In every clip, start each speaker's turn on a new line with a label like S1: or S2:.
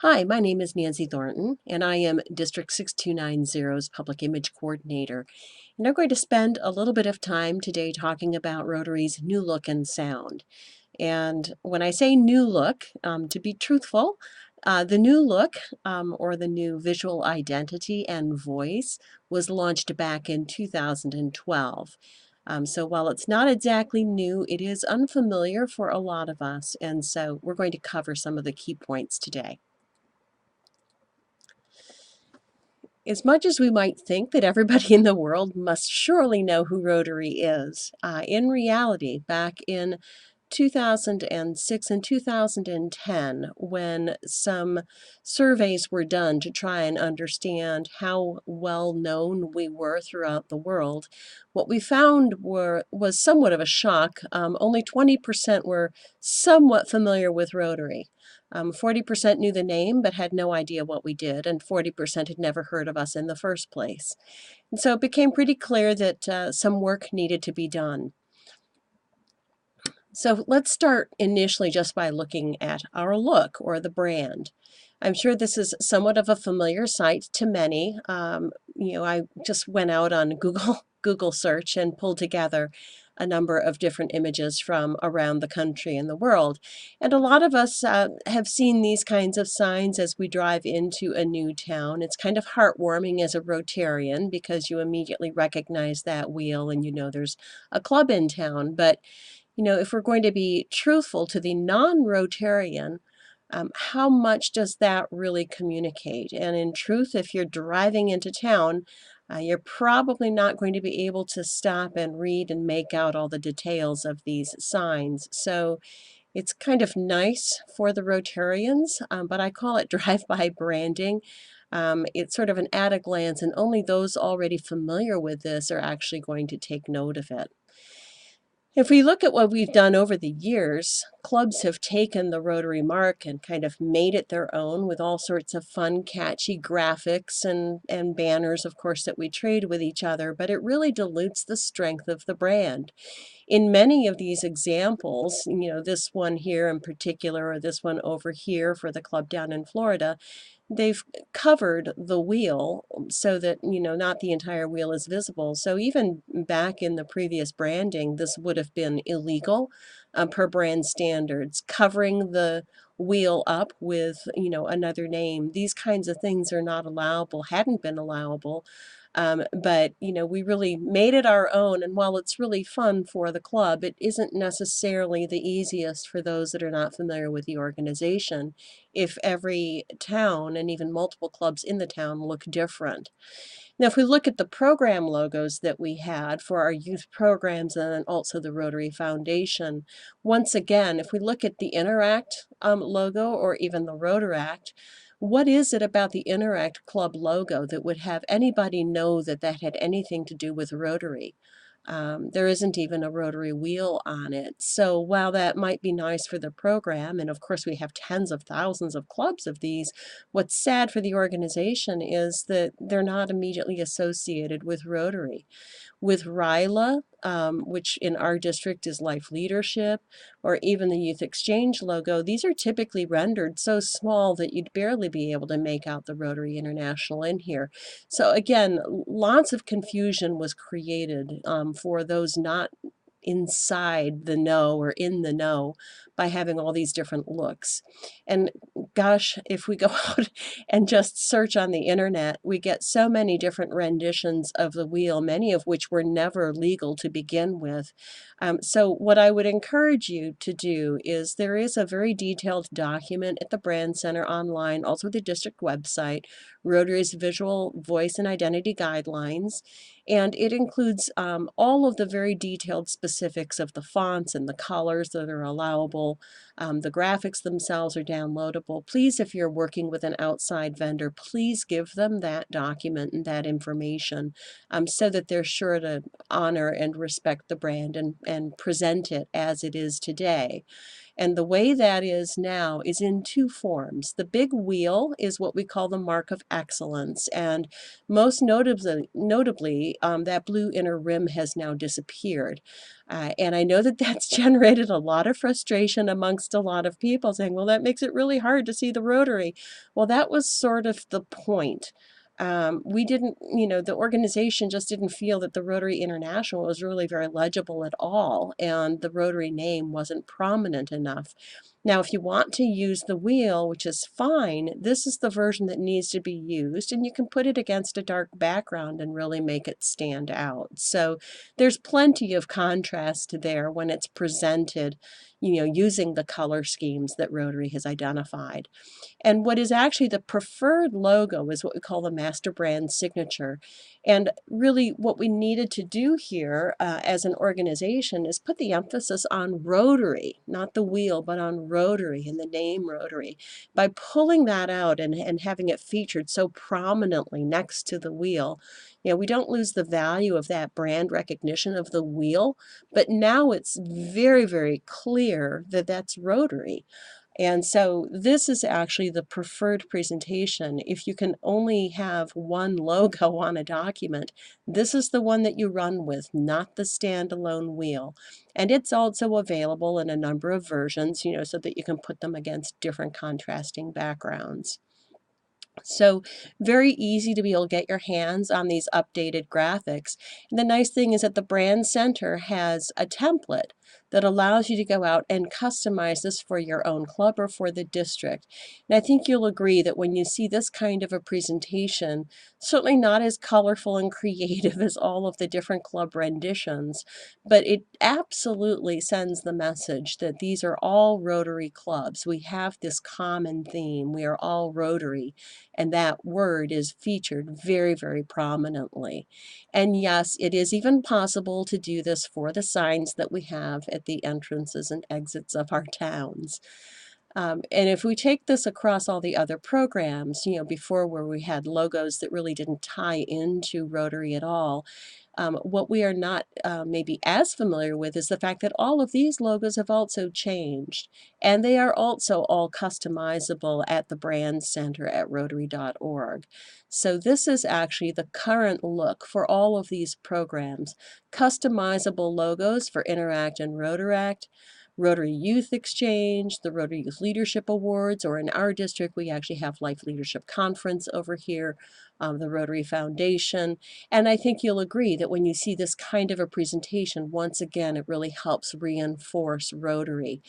S1: Hi, my name is Nancy Thornton, and I am District 6290's Public Image Coordinator. And I'm going to spend a little bit of time today talking about Rotary's new look and sound. And when I say new look, to be truthful, the new look or the new visual identity and voice was launched back in 2012. So while it's not exactly new, it is unfamiliar for a lot of us, and so we're going to cover some of the key points today. As much as we might think that everybody in the world must surely know who Rotary is, in reality, back in 2006 and 2010, when some surveys were done to try and understand how well known we were throughout the world, what we found was somewhat of a shock. Only 20% were somewhat familiar with Rotary. 40% knew the name but had no idea what we did, and 40% had never heard of us in the first place. And so it became pretty clear that some work needed to be done. So let's start initially just by looking at our look or the brand. I'm sure this is somewhat of a familiar sight to many. I just went out on Google search and pulled together a number of different images from around the country and the world. And a lot of us have seen these kinds of signs as we drive into a new town. It's kind of heartwarming as a Rotarian because you immediately recognize that wheel and you know there's a club in town. But if we're going to be truthful to the non-Rotarian, how much does that really communicate? And in truth, if you're driving into town, you're probably not going to be able to stop and read and make out all the details of these signs. So it's kind of nice for the Rotarians, but I call it drive-by branding. It's sort of an at a glance, and only those already familiar with this are actually going to take note of it. If we look at what we've done over the years, clubs have taken the Rotary mark and kind of made it their own with all sorts of fun, catchy graphics and banners, of course, that we trade with each other, but it really dilutes the strength of the brand. In many of these examples, this one here in particular, or this one over here for the club down in Florida, they've covered the wheel so that, not the entire wheel is visible. So even back in the previous branding, this would have been illegal per brand standards. Covering the wheel up with, another name, these kinds of things are not allowable, hadn't been allowable. But we really made it our own, and while it's really fun for the club, it isn't necessarily the easiest for those that are not familiar with the organization if every town and even multiple clubs in the town look different. Now, if we look at the program logos that we had for our youth programs and then also the Rotary Foundation, once again, if we look at the Interact logo or even the Rotaract, what is it about the Interact Club logo that would have anybody know that that had anything to do with Rotary? There isn't even a Rotary wheel on it. So while that might be nice for the program, and of course we have tens of thousands of clubs of these, what's sad for the organization is that they're not immediately associated with Rotary. With RILA, which in our district is Life Leadership, or even the Youth Exchange logo, these are typically rendered so small that you'd barely be able to make out the Rotary International in here. So again, lots of confusion was created for those not inside the know or in the know by having all these different looks. And gosh, if we go out and just search on the internet, we get so many different renditions of the wheel, many of which were never legal to begin with. So what I would encourage you to do is there is a very detailed document at the Brand Center online, also the district website, Rotary's Visual Voice and Identity Guidelines. And it includes all of the very detailed specifics of the fonts and the colors that are allowable. The graphics themselves are downloadable. Please, if you're working with an outside vendor, please give them that document and that information so that they're sure to honor and respect the brand and present it as it is today. And the way that is now is in two forms. The big wheel is what we call the mark of excellence, and most notably that blue inner rim has now disappeared. And I know that that's generated a lot of frustration amongst a lot of people saying, well, that makes it really hard to see the Rotary. Well, that was sort of the point. We didn't, the organization just didn't feel that the Rotary International was really very legible at all, and the Rotary name wasn't prominent enough. Now, if you want to use the wheel, which is fine, this is the version that needs to be used, and you can put it against a dark background and really make it stand out. So there's plenty of contrast there when it's presented, using the color schemes that Rotary has identified. And what is actually the preferred logo is what we call the master brand signature. And really what we needed to do here as an organization is put the emphasis on Rotary, not the wheel, but on Rotary and the name Rotary. By pulling that out and having it featured so prominently next to the wheel, we don't lose the value of that brand recognition of the wheel, but now it's very, very clear that that's Rotary. And so this is actually the preferred presentation. If you can only have one logo on a document, this is the one that you run with, not the standalone wheel. And it's also available in a number of versions, so that you can put them against different contrasting backgrounds. So very easy to be able to get your hands on these updated graphics. And the nice thing is that the Brand Center has a template that allows you to go out and customize this for your own club or for the district. And I think you'll agree that when you see this kind of a presentation, certainly not as colorful and creative as all of the different club renditions, but it absolutely sends the message that these are all Rotary clubs. We have this common theme. We are all Rotary. And that word is featured very, very prominently. And yes, it is even possible to do this for the signs that we have at the entrances and exits of our towns. And if we take this across all the other programs, before where we had logos that really didn't tie into Rotary at all, what we are not maybe as familiar with is the fact that all of these logos have also changed, and they are also all customizable at the Brand Center at Rotary.org. So this is actually the current look for all of these programs. Customizable logos for Interact and Rotaract, Rotary Youth Exchange, the Rotary Youth Leadership Awards, or in our district, we actually have Life Leadership Conference over here, the Rotary Foundation. And I think you'll agree that when you see this kind of a presentation, once again, it really helps reinforce Rotary.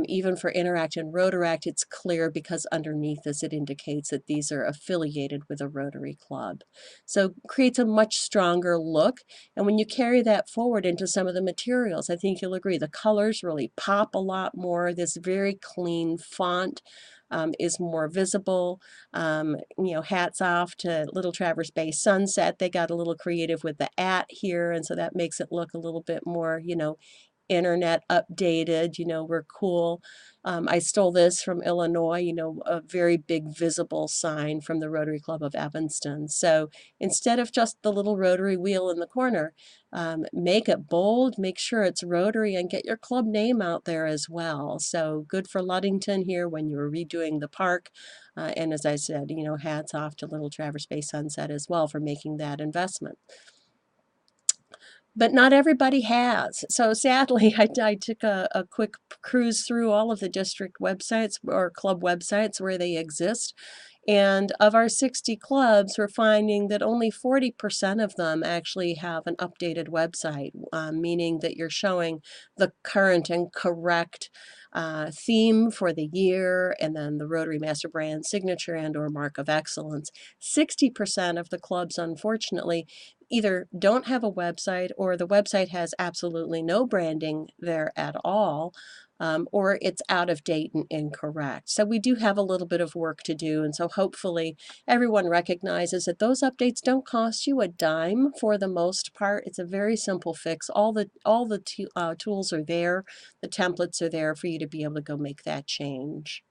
S1: Even for Interact and Rotaract, it's clear because underneath this, it indicates that these are affiliated with a Rotary club. So creates a much stronger look. And when you carry that forward into some of the materials, I think you'll agree the colors really pop a lot more. This very clean font is more visible. Hats off to Little Traverse Bay Sunset. They got a little creative with the @ here, and so that makes it look a little bit more, internet updated, we're cool. I stole this from Illinois, a very big visible sign from the Rotary Club of Evanston. So instead of just the little Rotary wheel in the corner, make it bold, make sure it's Rotary, and get your club name out there as well. So good for Ludington here when you're redoing the park. And as I said, hats off to Little Traverse Bay Sunset as well for making that investment. But not everybody has. So sadly, I took a quick cruise through all of the district websites or club websites where they exist. And of our 60 clubs, we're finding that only 40% of them actually have an updated website, meaning that you're showing the current and correct theme for the year, and then the Rotary Master Brand signature and or mark of excellence. 60% of the clubs, unfortunately, either don't have a website or the website has absolutely no branding there at all, or it's out of date and incorrect. So we do have a little bit of work to do, and so hopefully everyone recognizes that those updates don't cost you a dime for the most part. It's a very simple fix. All the tools are there, the templates are there for you to be able to go make that change.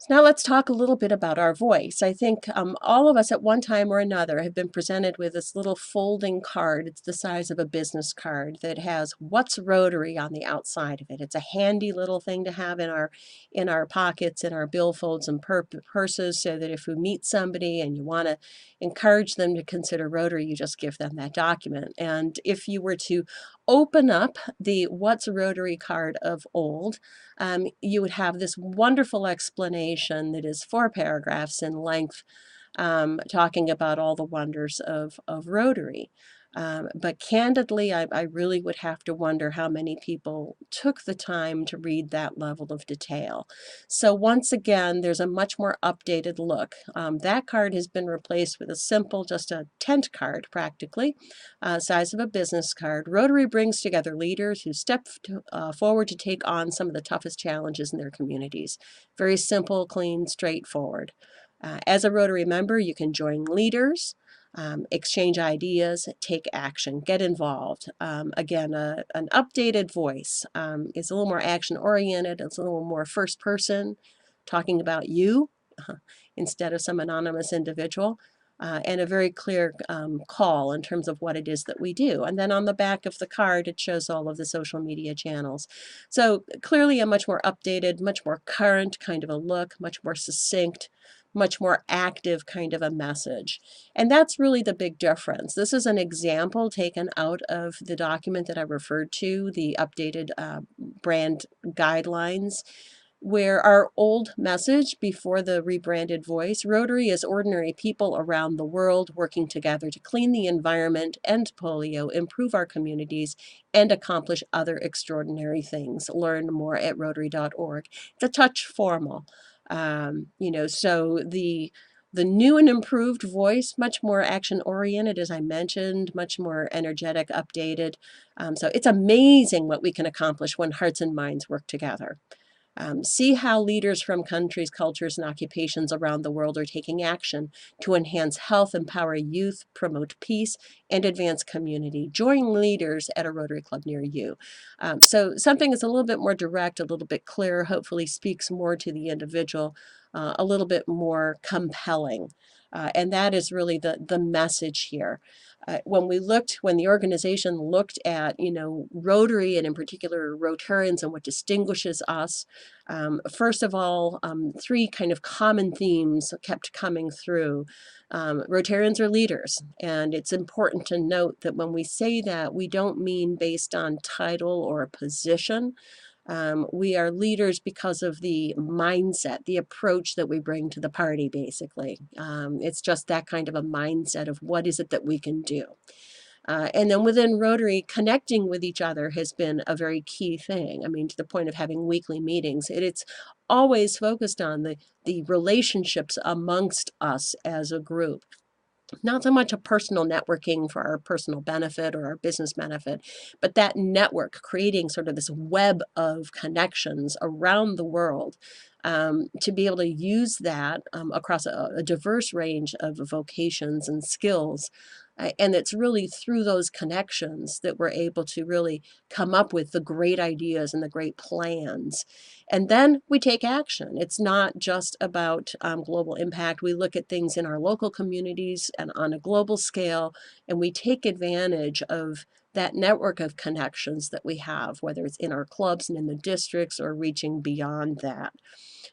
S1: So now let's talk a little bit about our voice. I think all of us at one time or another have been presented with this little folding card. It's the size of a business card that has "What's Rotary" on the outside of it. It's a handy little thing to have in our pockets, in our billfolds and purses, so that if we meet somebody and you want to encourage them to consider Rotary, you just give them that document. And if you were to open up the "What's Rotary" card of old, you would have this wonderful explanation that is 4 paragraphs in length, talking about all the wonders of Rotary. But candidly, I really would have to wonder how many people took the time to read that level of detail. So once again, there's a much more updated look. That card has been replaced with a simple, just a tent card practically, size of a business card. Rotary brings together leaders who step forward to take on some of the toughest challenges in their communities. Very simple, clean, straightforward. As a Rotary member, you can join leaders, exchange ideas, take action, get involved. Again, an updated voice is a little more action-oriented. It's a little more first person, talking about you instead of some anonymous individual. And a very clear call in terms of what it is that we do. And then on the back of the card, it shows all of the social media channels. So clearly a much more updated, much more current kind of a look, much more succinct, much more active kind of a message. And that's really the big difference. This is an example taken out of the document that I referred to, the updated brand guidelines, where our old message before the rebranded voice, Rotary is ordinary people around the world working together to clean the environment, end polio, improve our communities, and accomplish other extraordinary things. Learn more at Rotary.org. It's a touch formal. So the new and improved voice, much more action-oriented, as I mentioned, much more energetic, updated. So it's amazing what we can accomplish when hearts and minds work together. See how leaders from countries, cultures, and occupations around the world are taking action to enhance health, empower youth, promote peace, and advance community. Join leaders at a Rotary Club near you. So something that's a little bit more direct, a little bit clearer, hopefully speaks more to the individual, a little bit more compelling. And that is really the message here. When the organization looked at, Rotary and in particular Rotarians and what distinguishes us, first of all, 3 kind of common themes kept coming through. Rotarians are leaders, and it's important to note that when we say that, we don't mean based on title or position. We are leaders because of the mindset, the approach that we bring to the party, basically. It's just that kind of a mindset of what is it that we can do. And then within Rotary, connecting with each other has been a very key thing. I mean, to the point of having weekly meetings. It's always focused on the relationships amongst us as a group. Not so much a personal networking for our personal benefit or our business benefit, but that network, creating sort of this web of connections around the world, to be able to use that across a diverse range of vocations and skills. And it's really through those connections that we're able to really come up with the great ideas and the great plans. And then we take action. It's not just about global impact. We look at things in our local communities and on a global scale, and we take advantage of that network of connections that we have, whether it's in our clubs and in the districts or reaching beyond that.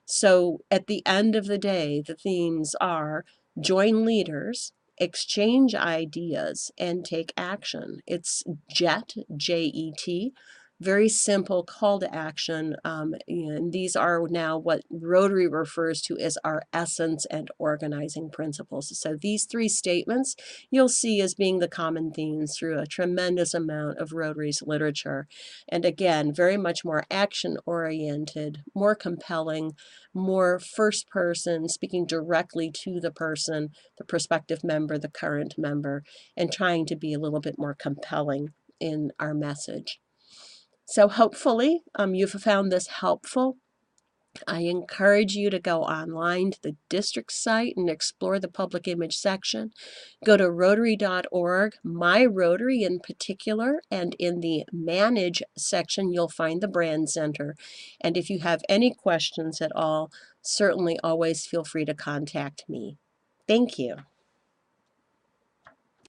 S1: So at the end of the day, the themes are join leaders, exchange ideas, and take action. It's JET, J-E-T, very simple call to action. And these are now what Rotary refers to as our essence and organizing principles. So these 3 statements you'll see as being the common themes through a tremendous amount of Rotary's literature. And again, very much more action-oriented, more compelling, more first person, speaking directly to the person, the prospective member, the current member, and trying to be a little bit more compelling in our message. So hopefully you've found this helpful. I encourage you to go online to the district site and explore the public image section. Go to Rotary.org, My Rotary in particular, and in the Manage section, you'll find the Brand Center. And if you have any questions at all, certainly always feel free to contact me. Thank you.